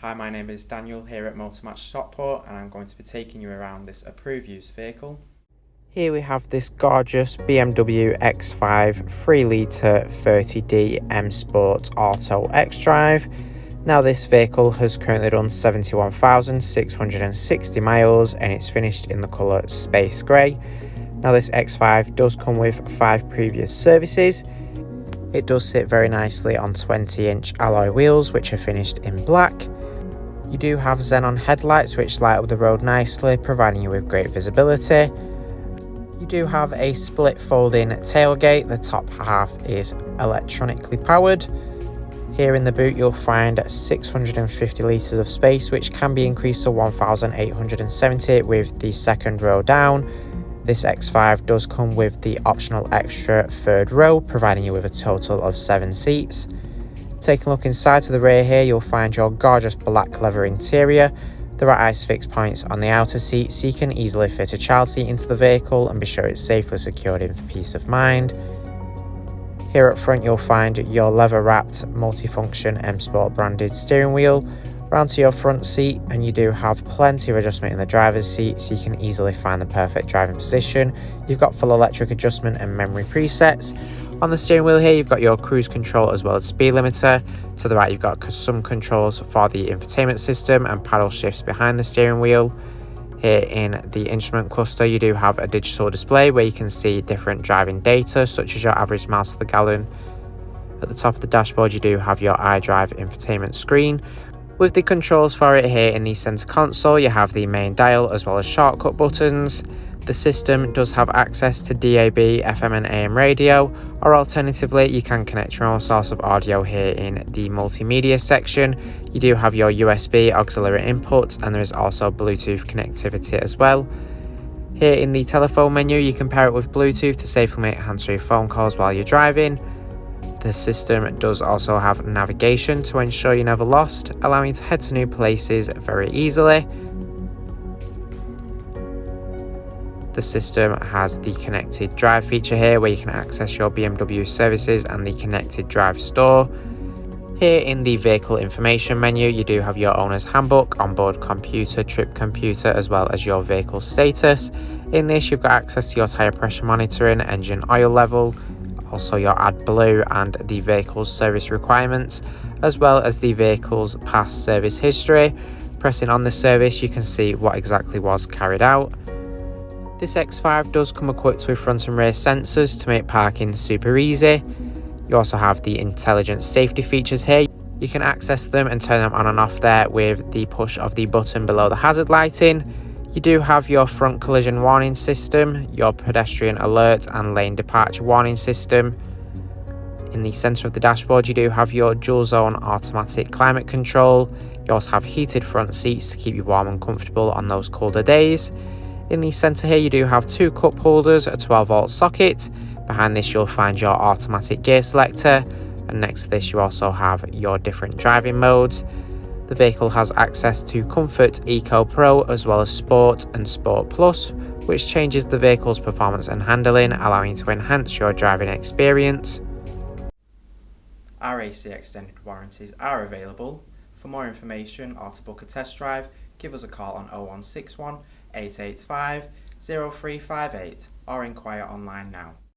Hi, my name is Daniel here at Motor Match Stockport, and I'm going to be taking you around this approved used vehicle. Here we have this gorgeous BMW X5 3.0 30d M Sport Auto xDrive. Now this vehicle has currently done 71,660 miles and it's finished in the colour Space Grey. Now this X5 does come with 5 previous services. It does sit very nicely on 20-inch alloy wheels which are finished in black. You do have xenon headlights which light up the road nicely, providing you with great visibility. You do have a split folding tailgate. The top half is electronically powered. Here in the boot you'll find 650 litres of space, which can be increased to 1,870 with the second row down. This X5 does come with the optional extra third row, providing you with a total of 7 seats. Taking a look inside to the rear here, you'll find your gorgeous black leather interior. There are ISOFIX points on the outer seat, so you can easily fit a child seat into the vehicle and be sure it's safely secured in for peace of mind. Here up front you'll find your leather wrapped multifunction M Sport branded steering wheel round to your front seat, and you do have plenty of adjustment in the driver's seat so you can easily find the perfect driving position. You've got full electric adjustment and memory presets. On the steering wheel here you've got your cruise control as well as speed limiter. To the right you've got some controls for the infotainment system and paddle shifts behind the steering wheel. Here in the instrument cluster you do have a digital display where you can see different driving data such as your average miles to the gallon. At the top of the dashboard you do have your iDrive infotainment screen. With the controls for it here in the center console you have the main dial as well as shortcut buttons. The system does have access to DAB, FM and AM radio, or alternatively you can connect your own source of audio here in the multimedia section. You do have your USB auxiliary inputs and there is also Bluetooth connectivity as well. Here in the telephone menu you can pair it with Bluetooth to safely make hands-free phone calls while you're driving. The system does also have navigation to ensure you're never lost, allowing you to head to new places very easily. The system has the connected drive feature here where you can access your BMW services and the connected drive store. Here in the vehicle information menu you do have your owner's handbook, onboard computer, trip computer as well as your vehicle status. In this you've got access to your tyre pressure monitoring, engine oil level, also your AdBlue and the vehicle's service requirements as well as the vehicle's past service history. Pressing on the service you can see what exactly was carried out. This X5 does come equipped with front and rear sensors to make parking super easy. You also have the intelligent safety features here. You can access them and turn them on and off there with the push of the button below the hazard lighting. You do have your front collision warning system, your pedestrian alert and lane departure warning system. In the centre of the dashboard you do have your dual zone automatic climate control. You also have heated front seats to keep you warm and comfortable on those colder days. In the centre here you do have 2 cup holders, a 12-volt socket. Behind this you'll find your automatic gear selector, and next to this you also have your different driving modes. The vehicle has access to Comfort Eco Pro as well as Sport and Sport Plus, which changes the vehicle's performance and handling, allowing you to enhance your driving experience. Our AC extended warranties are available. For more information or to book a test drive, give us a call on 0161 885 0358 or inquire online now.